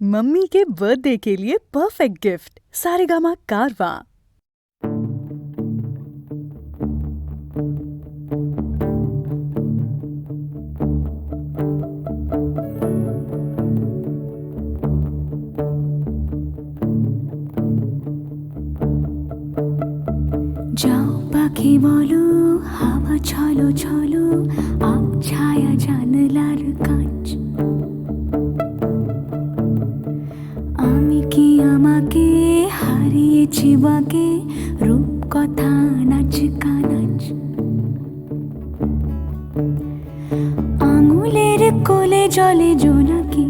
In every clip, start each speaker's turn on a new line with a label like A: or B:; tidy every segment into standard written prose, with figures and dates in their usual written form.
A: Mummy के birthday के लिए परफेक्ट गिफ्ट सारेगामा कारवां।
B: যাও পাখি বলো হাওয়া ছলো ছলো আব ছায়া জানলার কাঁচ আমি কি আমাকে হারিয়েছি বাকে রূপ কথা নাচ কানাচ আঙুলের কোলে জলে জোনাকি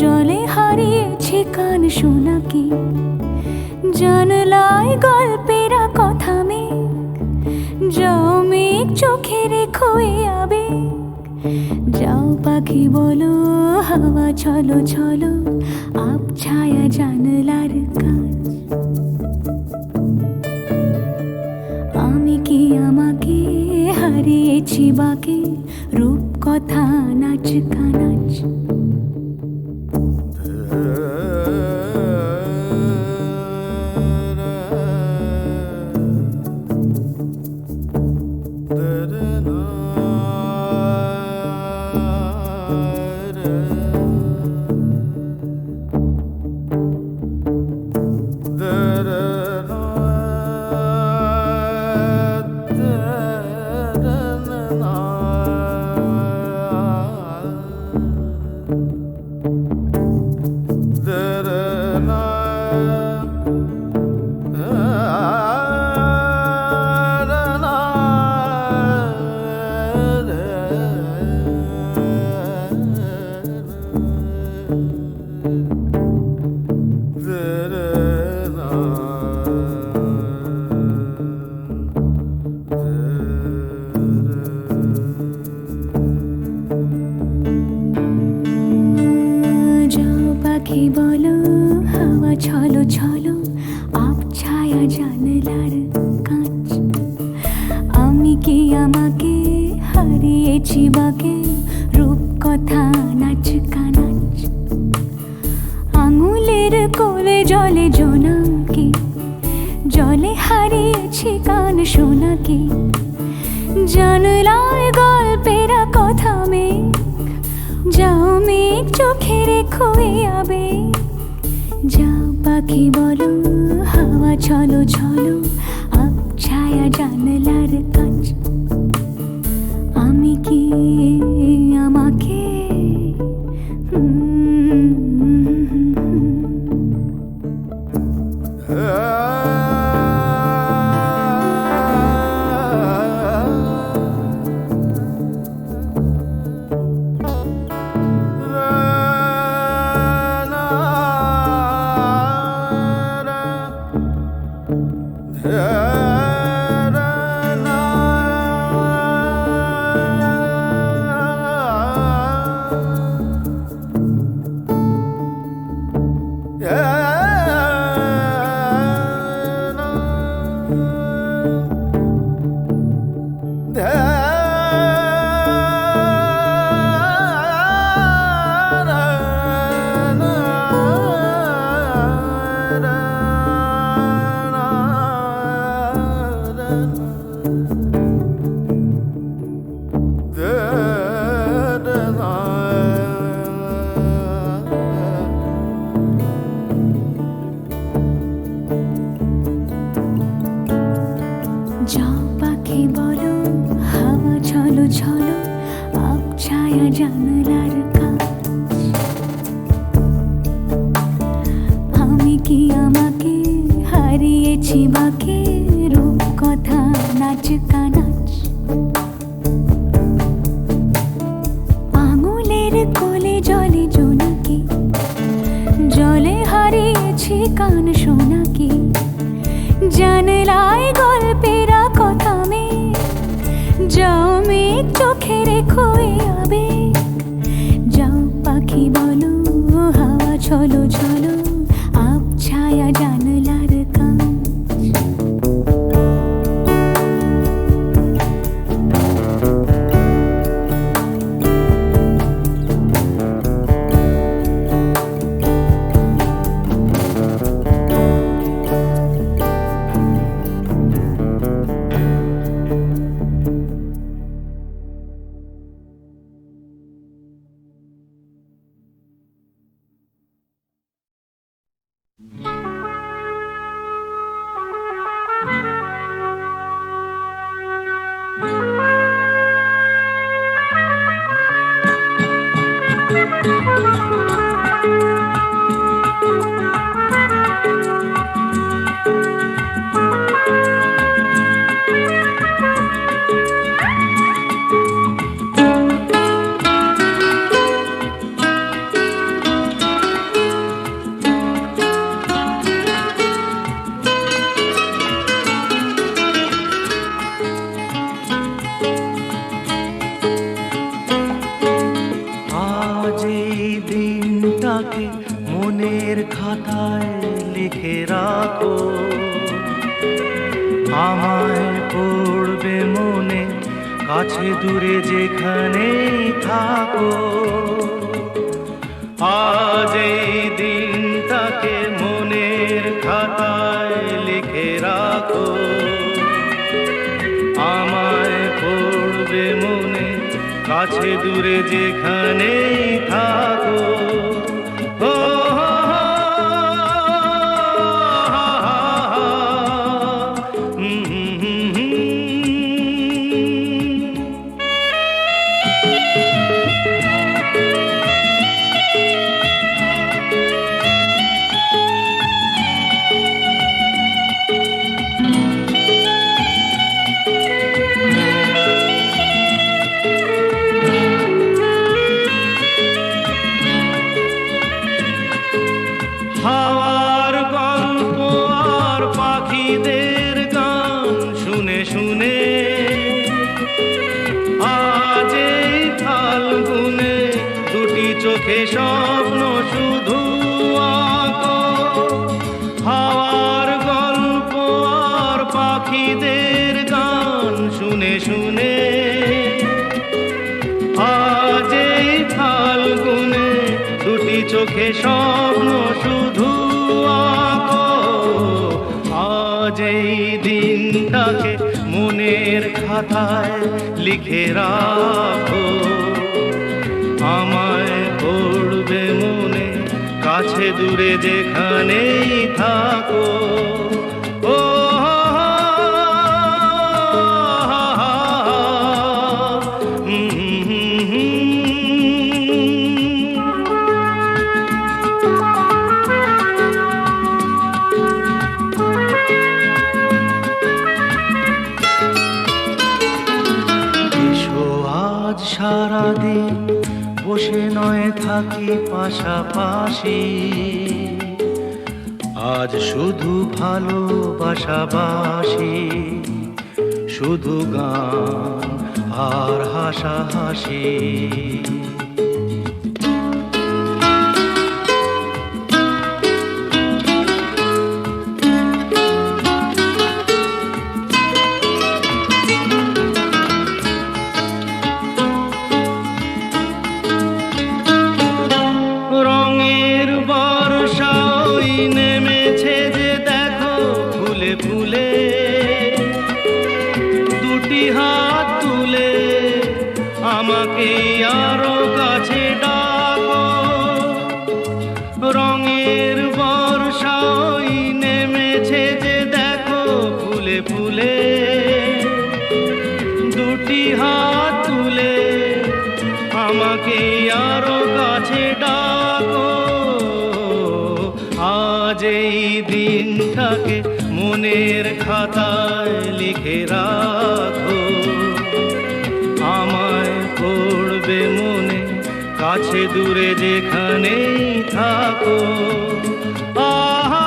B: জলে হারিয়েছি কান শোনাকি জানলায় গল্পেরা কথা মেঘ যাও মেঘ চোখে রেখো এ আবেগ যাও পাখি বলো হাওয়া ছলো ছলো আব ছায়া জানলার কাঁচ আমি কি আমাকে হারিয়েছি বাকে রূপ কথা নাচ কানাচ পাখি বলো হাওয়া ছলো ছলো আব ছায়া জানলার কাঁচ আমি কি আমাকে হারিয়েছি বাকে রূপ কথা নাচ কানাচ আঙুলের কোলে জলে জোনাকি জলে হারিয়েছি কান শোনাকি জানলায় গল্পেরা কথা মেঘ যাও মেঘ চোখে রেখো এ আবেগ যাও পাখি বলো হাওয়া ছলো ছলো আব ছায়া জানলার কাঁচ আমি কি আমাকে যাও পাখি বলো হাওয়া ছলো ছলো আব ছায়া জানলার কাঁচ আমি কি আমাকে হারিয়েছি বাকে রূপ কথা নাচ কানাচ আঙুলের কোলে জলে জোনাকি জলে হারিয়েছি কান শোনাকি জানলায় গল্পেরা কথা মেঘ যাও মেঘ চোখে রেখো এ আবেগ যাও পাখি বলো হাওয়া ছলো ছলো আব ছায়া জানলার কাঁচ
C: আজ এই দিনটাকে মনের খাতায় লিখে রাখো, আমায় পড়বে মনে, কাছে দূরে যেখানেই থাকো। আজ এই দিনটাকে মনের খাতায় লিখে রাখো, আমায় পড়বে মনে, কাছে দূরে যেখানেই থাকো। ও হাওয়ার গল্প আর পাখিদের গান শুনে শুনে আজ এই ফাল্গুনে দুটি চোখে স্বপ্ন শুধু আঁকো। হাওয়ার গল্প আর পাখিদের গান শুনে শুনে আজ এই ফাল্গুনে দুটি চোখে স্বপ্ন শুধু আঁকো। আজ এই দিনটাকে মনের খাতায় লিখে রাখো, আমায় পড়বে মনে, কাছে দূরে যেখানেই থাকো। ও আজ সারাদিন বসে নয় থাকি পাশাপাশি, আজ শুধু ভালোবাসাবাসি, শুধু গান আর হাসাহাসি। রঙের বর্ষা ওই নেমেছে যে দেখো ফুলে ফুলে, দুটি হাত তুলে আমাকে আরো কাছে ডাকো। রঙের বর্ষা ওই নেমেছে যে দেখো ফুলে ফুলে, দুটি হাত তুলে আমাকে আরো কাছে ডাকো। আজ এই দিনটাকে মনের খাতায় লিখে রাখো, আমায় পড়বে মনে, কাছে দূরে যেখানেই থাকো। আহা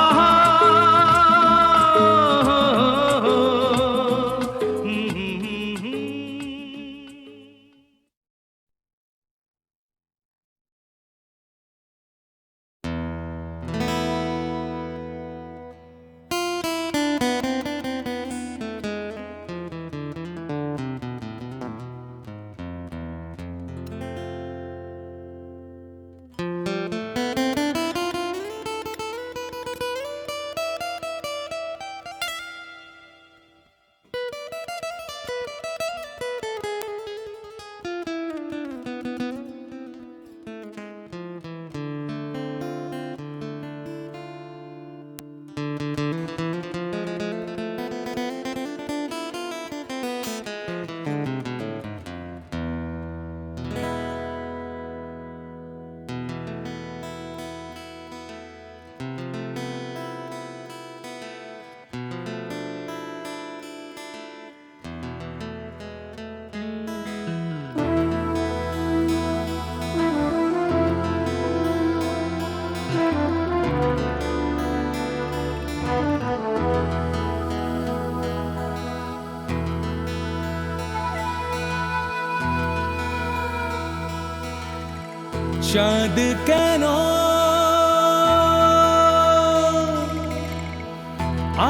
D: চাঁদ কেন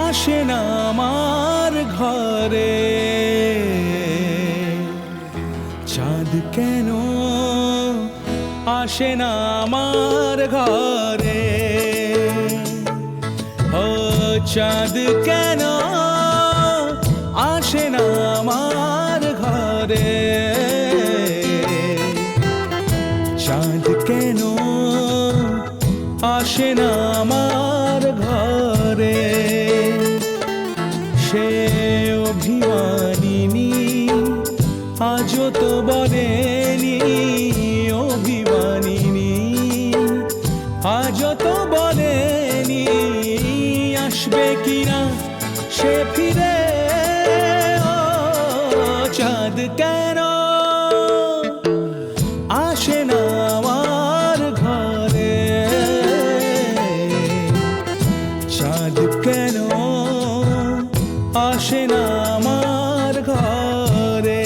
D: আসে না আমার ঘরে, চাঁদ কেন আসে না আমার ঘরে, ও চাঁদ কেন আসে না আমার ঘরে, চাঁদ কেন আসে না আমার ঘরে, সে অভিমানিনী আজও তো বলেনি, অভিমানিনী আজও তো বলেনি আসবে কিনা সে ফিরে, ও চাঁদ কেন আসে না আমার ঘরে, চাঁদ কেন আসে না আমার ঘরে।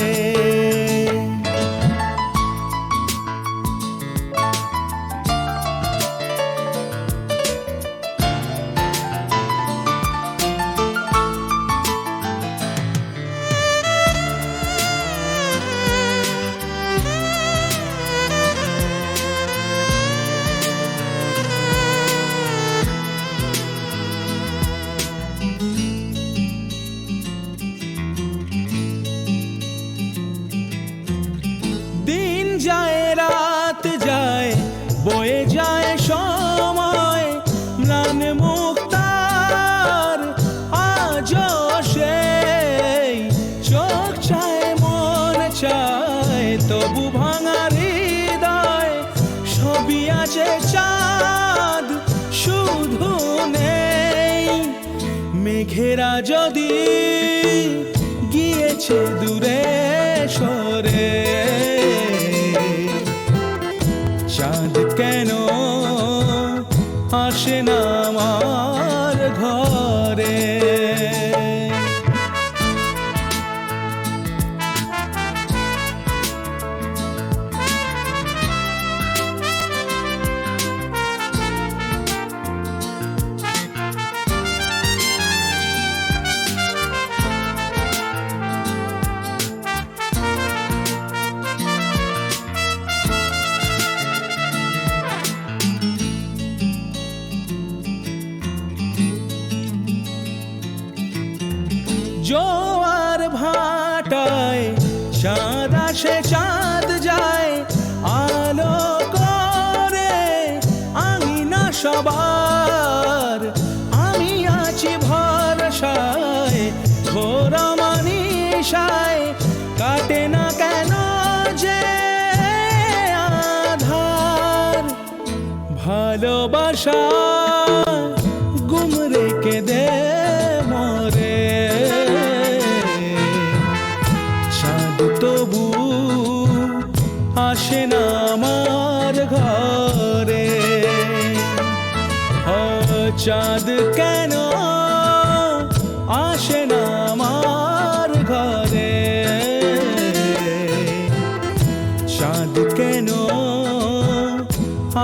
D: দিন যায় রাত যায় বয়ে যায় সময়, ম্লান মুক্তার আজও সেই চোখ চায় মন চায়, তবু ভাঙা হৃদয় সবই আছে চাঁদ শুধু নেই, মেঘেরা যদি গিয়েছে দূরে সরে, চাঁদ কেন আসে না আমার ঘরে। জোয়ার ভাটায় চাঁদ আসে চাঁদ যায়, আলো করে আঙিনা সবার, আমি আছি ভরসায় ঘোর মানিসায়, কাটে না কেন যে আধার, ভালোবাসা গুম রেখে দে মরে, চাঁদ তবু আসে না আমার ঘরে, ও চাঁদ কেন আসে না আমার ঘরে, চাঁদ কেন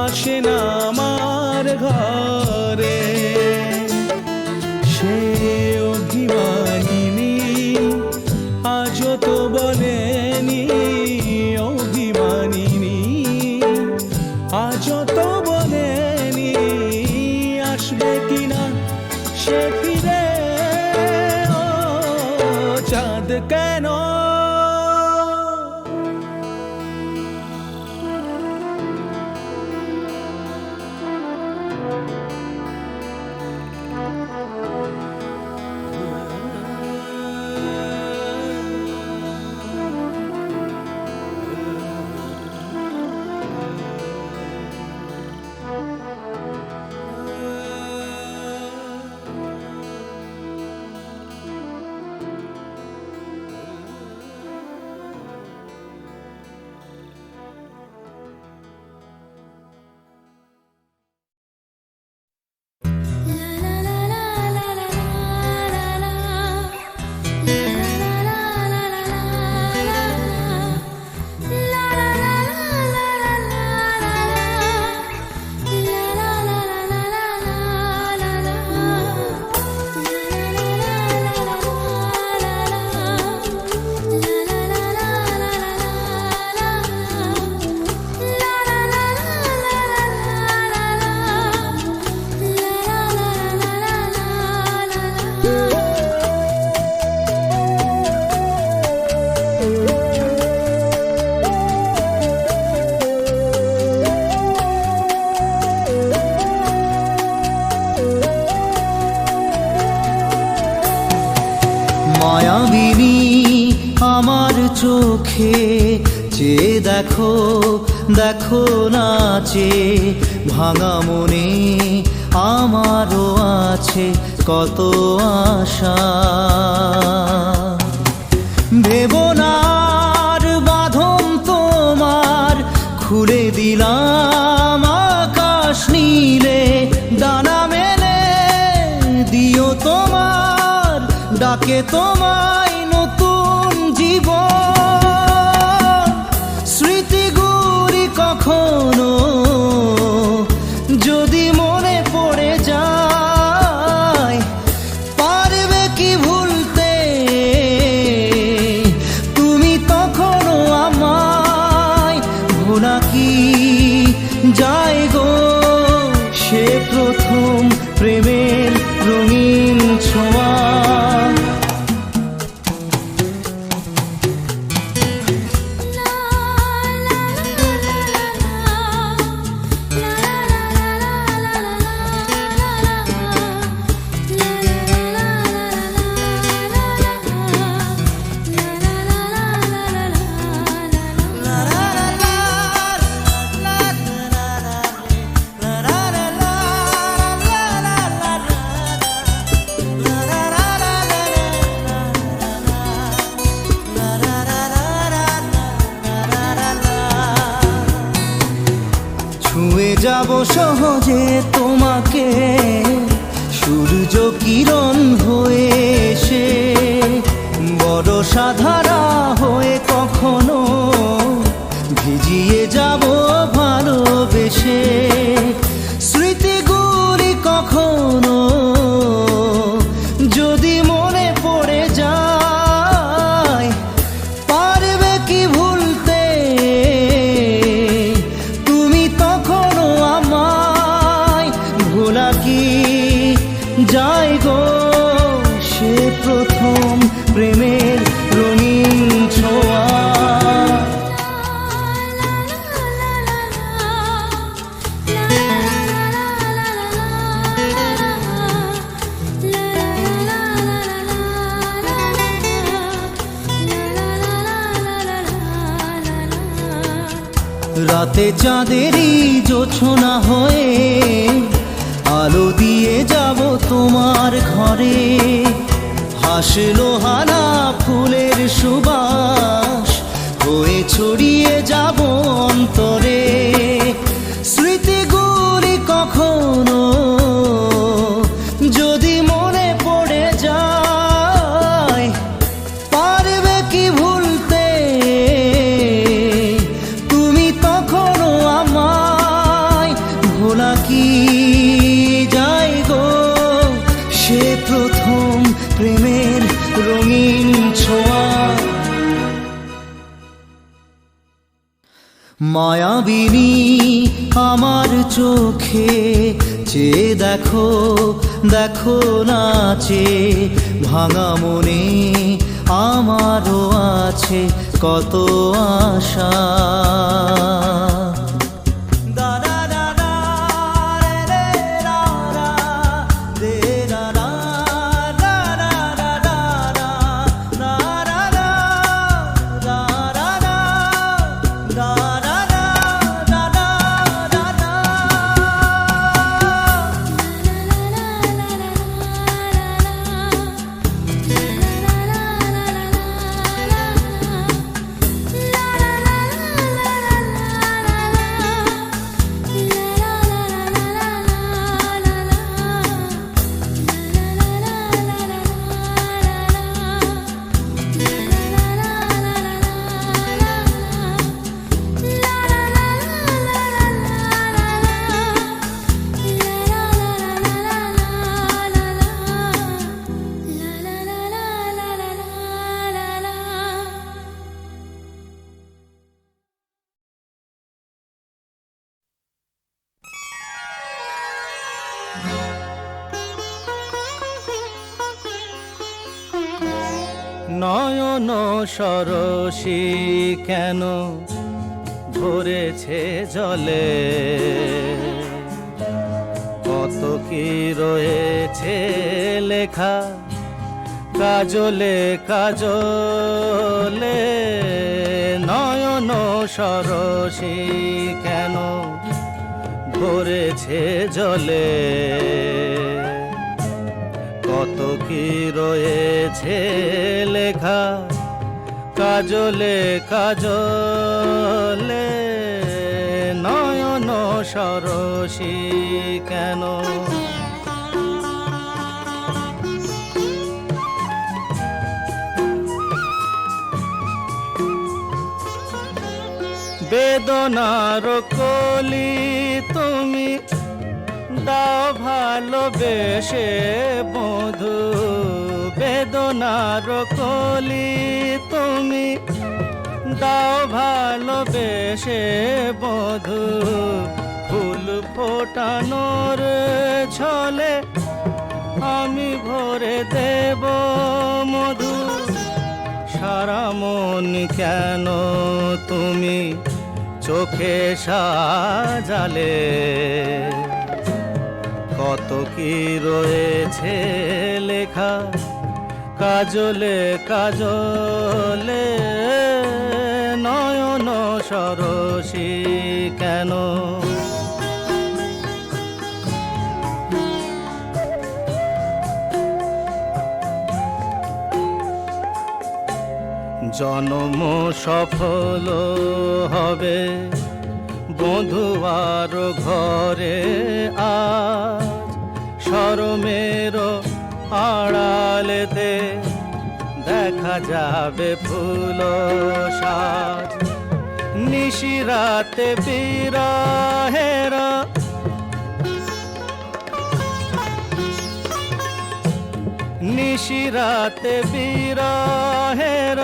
D: আসে না আমার ঘরে, সে অভিমানিনী আজও তো বলেনি, অভিমানিনী আজও তো বলেনি আসবে কিনা সে ফিরে, ও চাঁদ কেন
E: চোখে চেয়ে দেখো, দেখো নাচে ভাঙা মনে আমারও আছে কত আশা। ভেবনার বাঁধন তোমার খুলে দিলাম আকাশ নীলে, ডানা মেলে দিও তোমার ডাকে তোমায় নতুন জীবন। স্মৃতিগুলি কখনো যদি মনে পড়ে যায়, পারবে কি ভুলতে তুমি তখনও আমায়? ভোলা কি যায় গো সে প্রথম প্রেমের রঙিন ছোঁয়া। ছুঁয়ে যাব সহজে তোমাকে সূর্য কিরণ হয়ে এসে, বরষা ধারা হয়ে কখনো ভিজিয়ে যাব ভালোবেসে। স্মৃতিগুলি কখনো যদি মনে পড়ে যায়, পারবে কি ভুলতে তুমি তখনও আমায়? ভোলা কি যায় গো সে প্রথম প্রেমের রঙিন ছোঁয়া। রাতে চাঁদেরই জোছনা হয়ে আলো দিয়ে যাব তোমার ঘরে, হাসলো হানা ফুলের সুবাস হয়ে ছড়িয়ে যাব অন্তরে। স্মৃতিগুলি কখনো যদি মনে পড়ে যায়, পারবে কি ভুলতে তুমি তখনও আমায়? ভোলা কি যায় গো সে প্রথম প্রেমের রঙিন ছোঁয়া। মায়াবিনী আমার চোখে চেয়ে দেখো, দেখো নাচে ভাঙা মনে আমারও আছে কত আশা।
C: নয়ন সরসী কেন ভরেছে জলে, কত কি রয়েছে লেখা কাজলে কাজলে নয়ন সরসী কেন ভরেছে জলে, কত কি রয়েছে লেখা কাজলে কাজলে নয়ন সরসী কেন। বেদনার কলি তুমি দাও ভালোবেসে বধু, বেদনার কলি তুমি দাও ভালোবেসে বধু, ফুল ফোটানোর ছলে আমি ভরে দেব মধু। সারা মন কেন তুমি চোখে সাজালে, কত কি রয়েছে লেখা কাজলে কাজলে নয়ন সরসী কেন। জনম সফল হবে বধুয়ার ঘরে আজ, শরমের আড়ালেতে দেখা যাবে ফুল সাজ। নিশিরাতে বিরহের নিশিরাতে বিরহের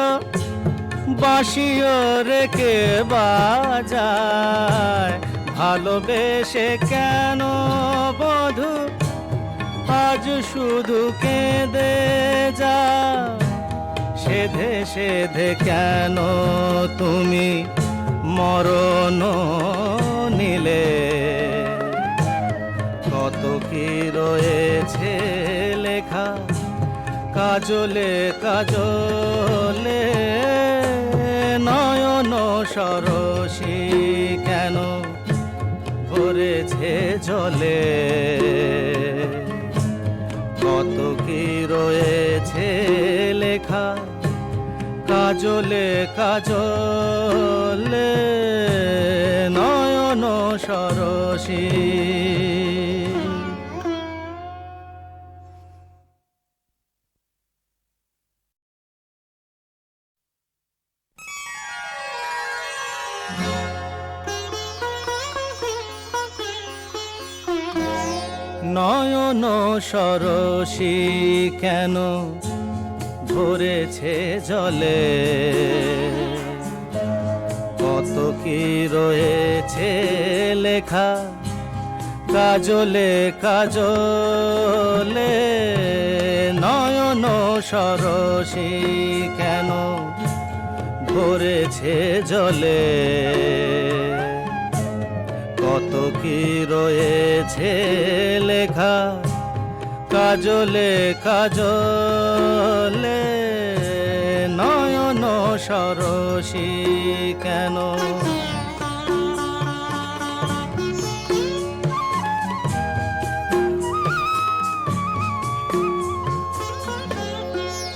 C: বাঁশিও রেখে বাজায়, ভালোবেসে কেন বধু আজ শুধু কেঁদে যা। সেধে সেধে কেন তুমি মরণ নিলে, কত কি রয়েছে লেখা কাজলে কাজলে নয়ন সরসী কেন ভরেছে জলে, কত কি রয়েছে লেখা কাজলে কাজলে নয়ন সরসী। নয়ন সরসী কেন ভরেছে জলে, কত কি রয়েছে লেখা কাজলে কাজলে নয়ন সরসী কেন ভরেছে জলে, কত কি রয়েছে লেখা কাজলে কাজলে নয়ন সরসী কেন।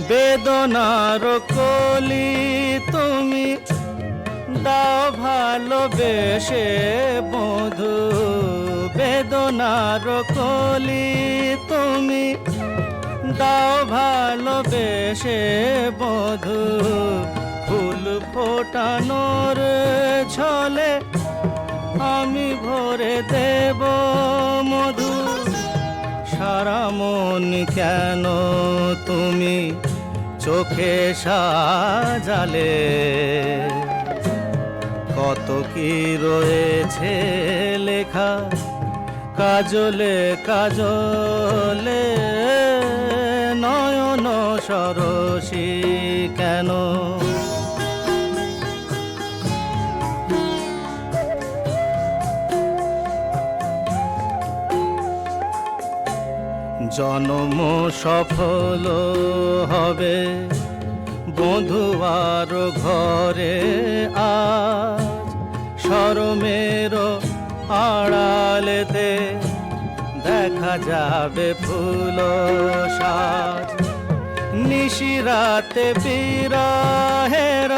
C: বেদনার কলি তুমি দাও ভালোবেসে বধু, বেদনার কলি তুমি দাও ভালোবেসে বধু, ফুল ফোটানোর ছলে আমি ভরে দেব মধু। সারা মন কেন তুমি চোখে সাজালে, কত কি রয়েছে লেখা কাজলে কাজলে নয়ন সরসী কেন। জন্ম সফল হবে বধূয়ার ঘরে আজ শরমের আড়ালেতে দেখা যাবে ফুল সাজ নিশিরাতে বিরহের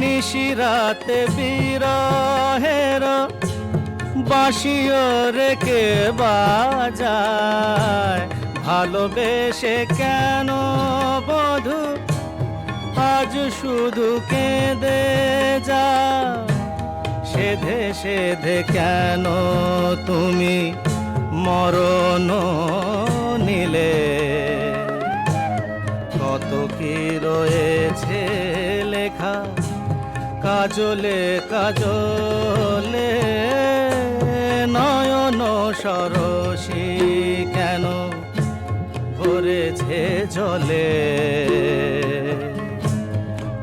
C: নিশিরাতে বিরহের বাঁশিও রেখে বাজায় ভালোবেসে কেন বধূ আজ শুধু কেঁদে যা সেধে সেধে কেন তুমি মরণ নিলে কত কি রয়েছে লেখা কাজলে কাজলে নয়ন সরসী কেন ভরেছে জলে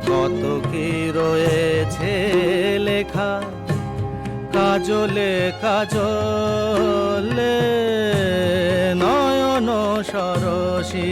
C: কত কি রয়েছে লেখা কাজলে কাজলে নয়ন সরসী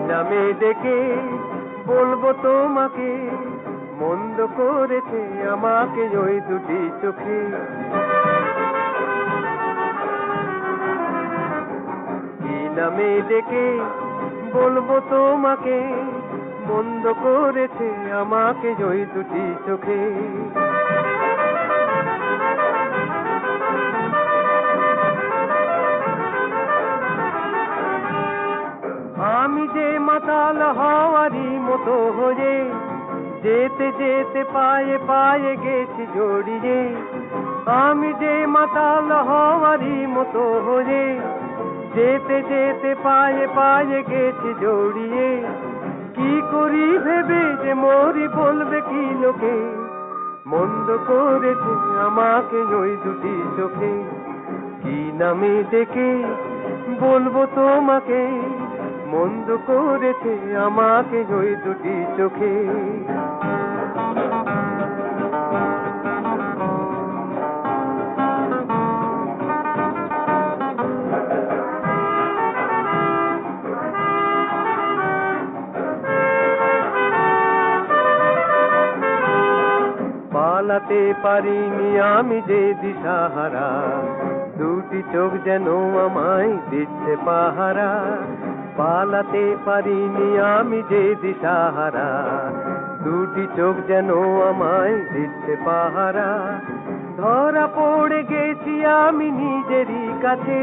F: নামে ডেকে বলবো তোমাকে মন্দ করেছে আমাকে ওই দুটি চোখে কি নামে ডেকে বলবো তোমাকে মন্দ করেছে আমাকে ওই দুটি চোখে আমি যে মাতাল হওয়ারই মতো হয়ে যেতে যেতে পায়ে পায়ে গেছি জড়িয়ে আমি যে মাতাল হওয়ারই মতো হয়ে যেতে যেতে পায়ে পায়ে গেছি জড়িয়ে কি করি ভেবে যে মরি বলবে কি লোকে মন্দ করেছে আমাকে ওই দুটি চোখে কি নামে ডেকে বলবো তোমাকে মন্দ করেছে আমাকে ওই দুটি চোখে পালাতে পারিনি আমি যে দিশাহারা দুটি চোখ যেন আমায় দিচ্ছে পাহারা পালাতে পারিনি আমি যে দিশাহারা দুটি চোখ যেন আমায় দিচ্ছে পাহারা ধরা পড়ে গেছি আমি নিজেরই কাছে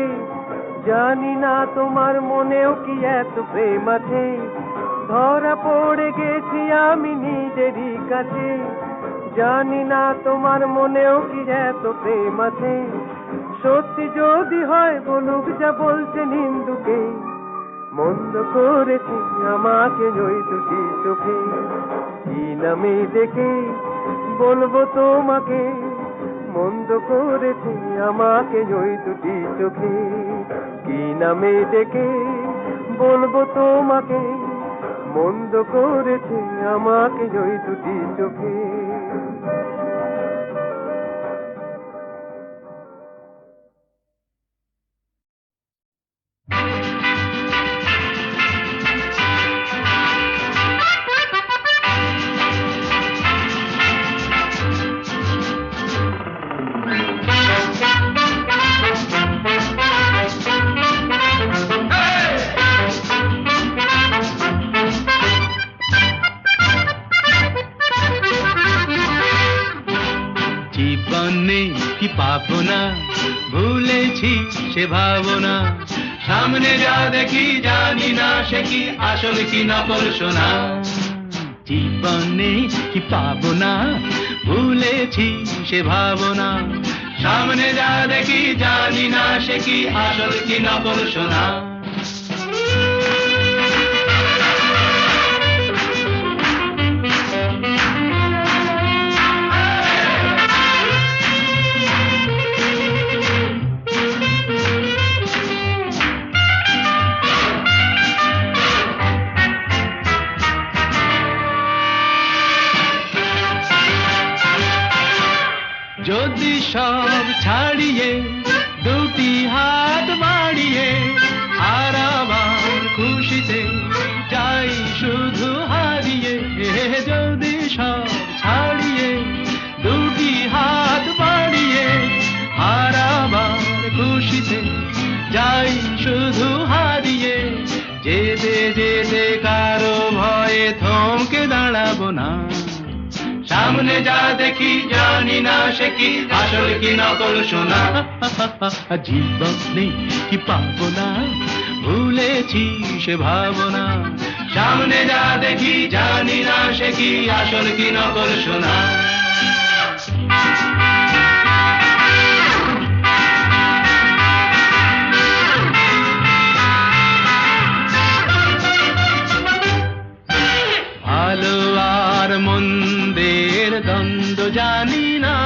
F: জানি না তোমার মনেও কি এত প্রেম আছে ধরা পড়ে গেছি আমি নিজেরই কাছে জানি না তোমার মনেও কি এত প্রেম আছে সত্যি যদি হয় বলুক যা বলছে নিন্দুকে মন্দ করেছি আমাকে ওই দুটি চোখে কি নামে ডেকে বলবো তোমাকে মন্দ করেছি আমাকে ওই দুটি চোখে কি নামে ডেকে বলবো তোমাকে মন্দ করেছি আমাকে ওই দুটি চোখে
G: কি পাবো না ভুলেছি সে ভাবনা সামনে যা দেখি জানি না সে কি আসল কি নকল সোনা জীবনে কি পাবো না, ভুলেছি সে ভাবনা। সামনে যা দেখি জানি না সে কি আসল কি নকল সোনা। যদি সব ছাড়িয়ে দুটি হাত বাড়িয়ে আর আবার খুশিতে যাই শুধু হারিয়ে, যদি সব ছাড়িয়ে দুটি হাত বাড়িয়ে আর আবার খুশিতে যাই শুধু হারিয়ে, যেতে যেতে কারো ভয়ে থমকে দাঁড়াবো না। সামনে যা দেখি জানি না সে কি আসল কি নকল সোনা। জীবনে কি পাবো না, ভুলেছি সে ভাবনা। সামনে যা দেখি জানি না সে কি আসল কি নকল সোনা। ভালো আর মন্দের দ্বন্দ্ব জানি না,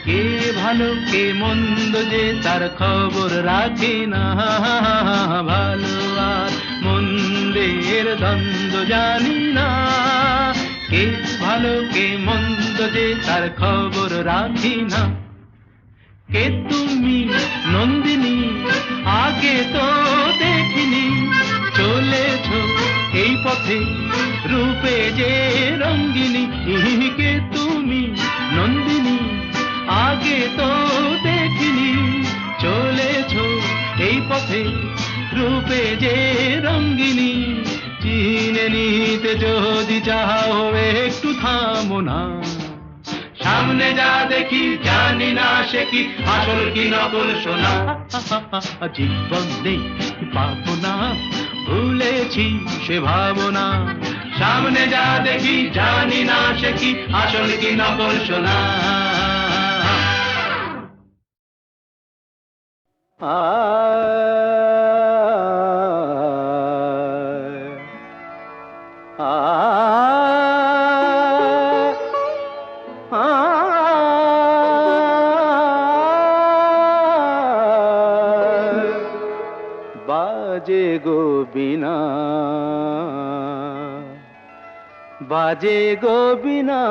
G: কে ভালো কে মন্দ যে তার খবর রাখে না। ভালো আর মন্দের দ্বন্দ্ব জানি না, কে ভালো কে মন্দ যে তার খবর রাখি না। কে তুমি নন্দিনী আগে তো দেখিনি, চলেছ এই পথে রূপে যে রঙ্গিনী। কে তুমি নন্দিনী আগে তো দেখিনি, চলেছ এই পথে রূপে যে রঙ্গিনী। চিনে নিতে যদি চাও একটু থামো না। সামনে যা দেখি জানি না সে কি আসল কি নকল সোনা। জীবনে পাবো না, ভুলেছি সে ভাবনা। সামনে যা দেখি জানি না সে কি আসল কি নকল সোনা।
C: বাজে গো বিনা, বাজে গো বিনা,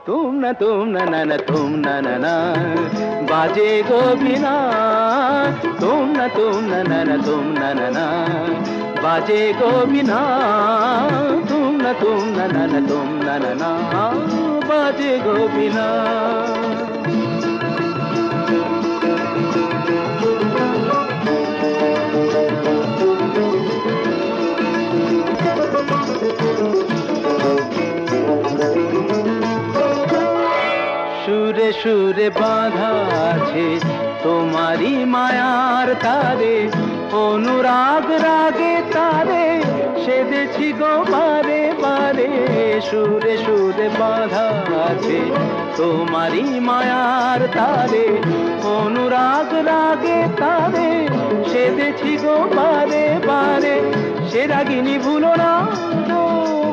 C: তুম না না না তুম না না, বাজে গো বিনা, তুম না না না তুম না না, বাজে গো বিনা, তুম না না তুম না না, বাজে গো বিনা। সুরে সুরে বাঁধা আছে তোমারি মায়ার তারে, অনুরাগ রাগে তারে সেদেছি গো বারে বারে। সুরে সুরে বাঁধা আছে তোমারি মায়ার তারে, অনুরাগ রাগে তারে সেদেছি গো বারে বারে। সে রাগিনী ভুলো না, তো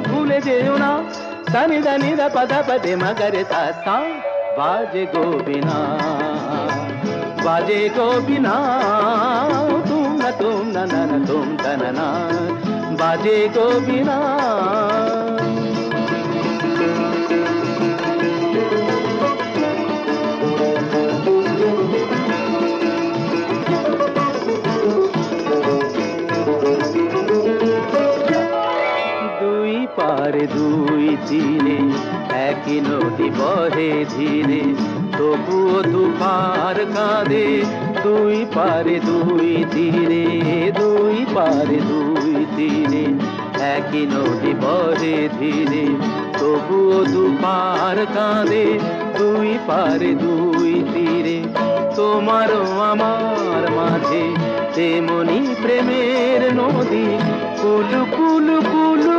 C: ভুলে যেও না, সানি দানি দা পদা পদে মগরে সা সা। বাজে গো বিনা, বাজে গো বিনা, তুম না না তুম না না, বাজে গো বিনা। দুই পারে দুই তীরে একই নদী বহে ধীরে, তবুও দুপার কাঁদে। দুই পারে দুই তীরে, দুই পারে দুই তীরে একই নদী বহে ধীরে, তবুও দুপার কাঁদে। দুই পারে দুই তীরে তোমারও আমার মাঝে তেমনি প্রেমের নদী, কুলু কুলু কুলু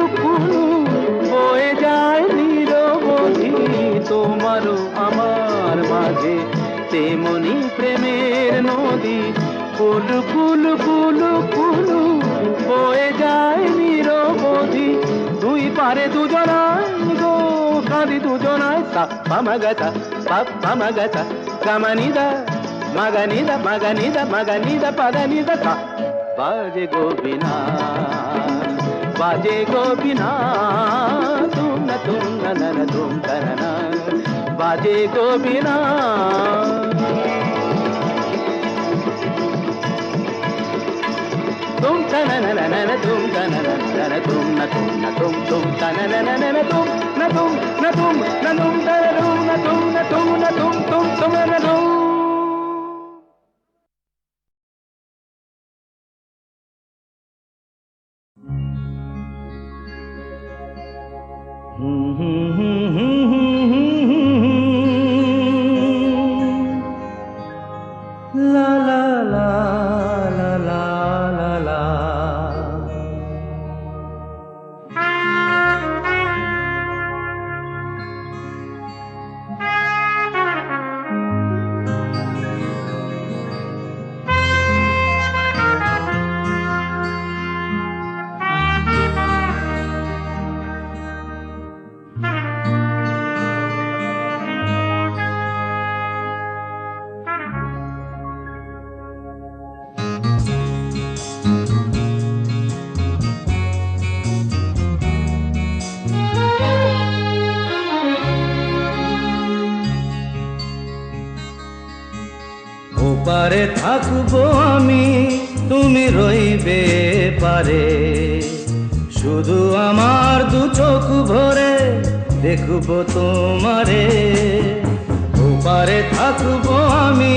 C: তোমারও আমার মাঝে তেমনি প্রেমের নদী কুলু কুলু কুলু কুলু বয়ে যায় নিরবধি দুই পারে দুজনায় গো কাঁদি দুজনায় সা পামাগাতা পামাগাতা গামানিদা মাগানিদা মাগানিদা মাগানিদা পাদানিদা সা বাজে গোবিনা বাজে গোবিনা তুম না তুম না বাজে গোবিনা तुम तना ना ना ना तुम तना ना ना तुम ना तुम तना ना ना ना तुम ना तुम ना तुम ना तुम तना तुम ना तुम ना तुम ना तुम ना तुम
E: লা লা লা লা লা লা লা ওপারে থাকবো আমি তুমি রইবে পারে শুধু আমার দু চোখ ভরে দেখবো তোমারে ওপারে থাকবো আমি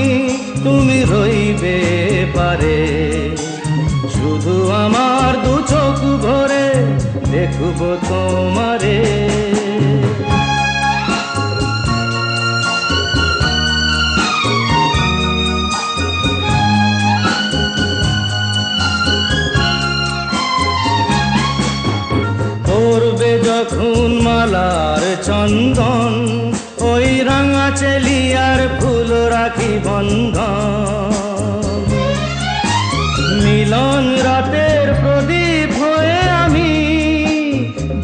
E: তুমি রইবে পারে শুধু আমার দু চোখ ভরে দেখবো তোমারে যখন মালার চন্দন ওই রাঙা চেলিয়ার ফুল রাখি বন্ধন মিলন রাতের প্রদীপ হয়ে আমি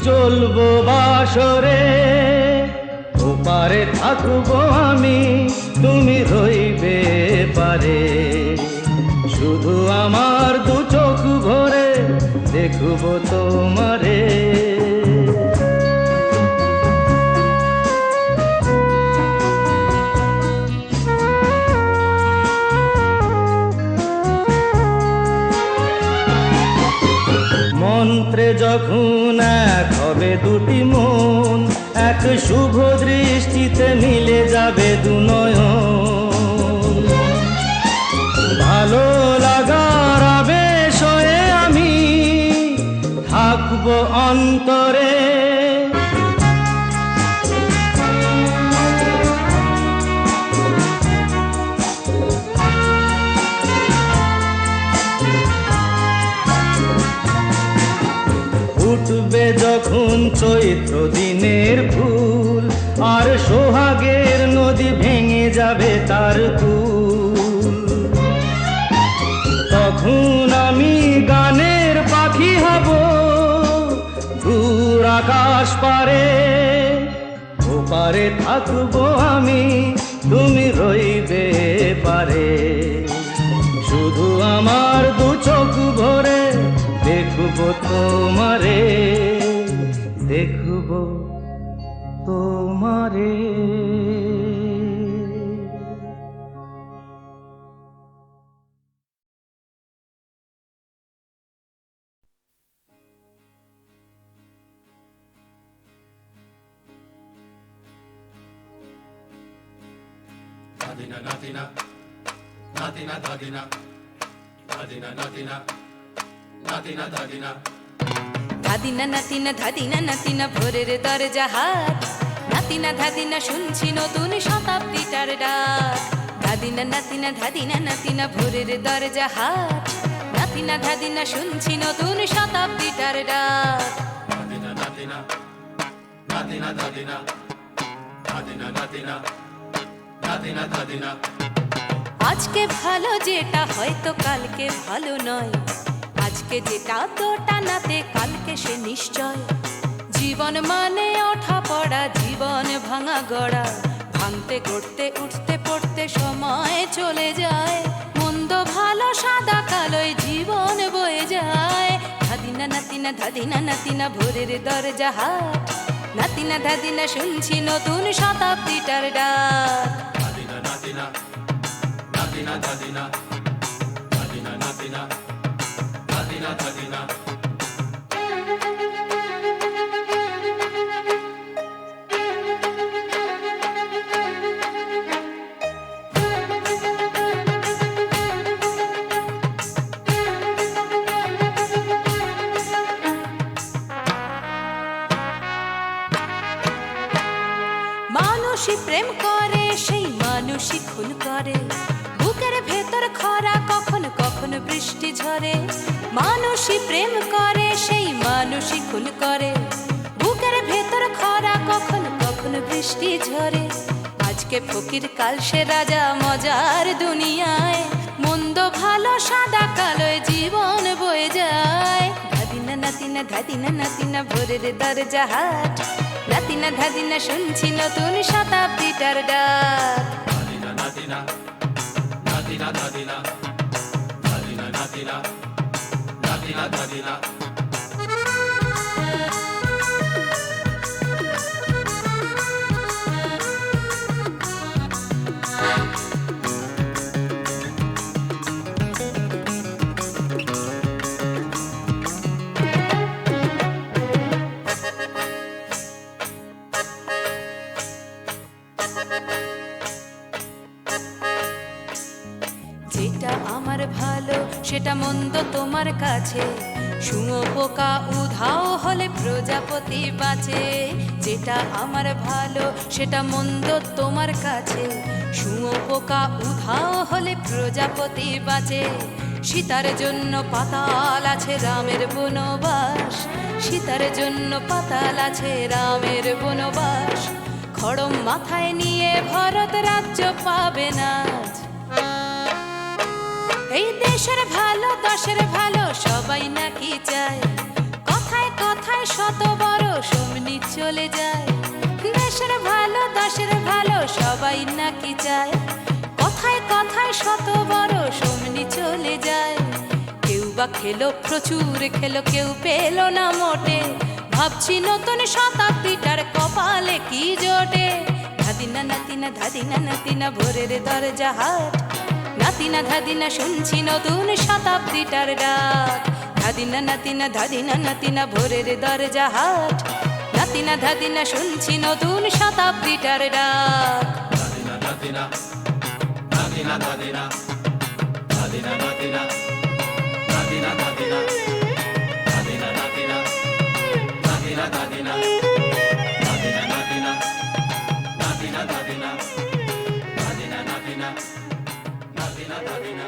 E: জ্বলবো বাসরে ওপারে থাকবো আমি তুমি রইবে পারে শুধু আমার দু চোখ ভরে দেখবো তোমারে মন্ত্রে যখন এক হবে দুটি মন এক শুভ দৃষ্টিতে মিলে যাবে দু নয়ন ভালো লাগার আবেশ হয়ে আমি থাকবো অন্তরে উঠবে যখন চৈত্র দিনের ফুল আর সোহাগের নদী ভেঙে যাবে তার কুল তখন আমি গানের পাখি হব দূর আকাশ পারে ওপারে থাকবো আমি তুমি রইবে পারে শুধু আমার দু চোখ ভরে দেখবো তোমারে দেখবো তোমারে
G: Nadina, Nadina, Nadina, Nadina, Nadina, Nadina, Nadina, Nadina.
H: ধাদিনা নাতিনা ধাদিনা নাতিনা ভোরের দরজা হাত নাতিনা ধাদিনা শুনছি নতুন শতাব্দীটার ডাক ধাদিনা নাতিনা ধাদিনা নাতিনা ভোরের দরজা হাত নাতিনা ধাদিনা শুনছি নতুন শতাব্দীটার ডাক
G: Nadina, Nadina, Nadina, Nadina, Nadina,
H: আজকে ভালো যেটা হয়তো কালকে ভালো নয়, আজকে যেটা তো টানাতে কালকে সে নিশ্চয়। জীবন মানে ওঠা পড়া, জীবন ভাঙা গড়া, ভাঙতে গড়তে উঠতে পড়তে সময় চলে যায়। মন্দ ভালো সাদা কালোয় জীবন বয়ে যায়। ধাদিনা নাতিনা ধাদিনা নাতিনা ভোরের দরজা হাট, নাতিনা ধাদিনা শুনছি নতুন শতাব্দীটার ডাক।
G: নাতিনা নাতিনা নাতিনা ধাদিনা নাতিনা নাতিনা নাতিনা ধাদিনা।
H: মানুষই প্রেম করে সেই মানুষই খুন করে, বুকের ভেতর খরা কখন কখন বৃষ্টি ঝরে। মানুষই প্রেম করে সেই মানুষই খুন করে, বুকের ভেতর খরা কখন কখন বৃষ্টি ঝরে। আজকে ফকির কাল সে রাজা মজার দুনিয়ায়, মন্দ ভালো সাদা কালোয় জীবন বয়ে যায়। ধাদিনা নাতিনা ধাদিনা নাতিনা ভোরের দরজা হাট, নাতিনা ধাদিনা শুনছি নতুন শতাব্দীটার ডাক।
G: নাতিনা নাতিনা নাতিনা ধাদিনা নাতিনা নাতিনা নাতিনা ধাদিনা।
H: যেটা আমার ভালো সেটা মন্দ তোমার কাছে, শুঁয়োপোকা উধাও হলে প্রজাপতি বাঁচে। যেটা আমার ভালো সেটা মন্দ তোমার কাছে, শুঁয়োপোকা উধাও হলে প্রজাপতি বাঁচে। সীতার জন্য পাতাল আছে রামের বনবাস, সীতার জন্য পাতাল আছে রামের বনবাস। খড়ম মাথায় নিয়ে ভরত রাজ্য পাবে না। এই দেশের ভালো দশের ভালো সবাই নাকি চায়, কথায় কথায় শত বড় সমনি চলে যায়। দেশের ভালো দশের ভালো সবাই নাকি চায়, কথায় কথায় শত বড় সমনি চলে যায়। কেউ বা খেলো প্রচুর খেলো, কেউ পেল না মোটে, ভাবছি নতুন শতাব্দীটার কপালে কি জোটে। ধাদিনা নাতিনা ধাদিনা নাতিনা ভোরের দরজা হাট, নাতিনা ধাদিনা শুনছি নতুন শতাব্দীটার ডাক। ধাদিনা নাতিনা ধাদিনা নাতিনা ভোরের দরজা হাট, নাতিনা ধাদিনা শুনছি নতুন শতাব্দীটার ডাক।
G: নাতিনা নাতিনা নাতিনা ধাদিনা নাতিনা নাতিনা নাতিনা ধাদিনা নাতিনা নাতিনা নাতিনা ধাদিনা নাতিনা নাতিনা নাতিনা ধাদিনা নাতিনা নাতিনা নাতিনা ধাদিনা।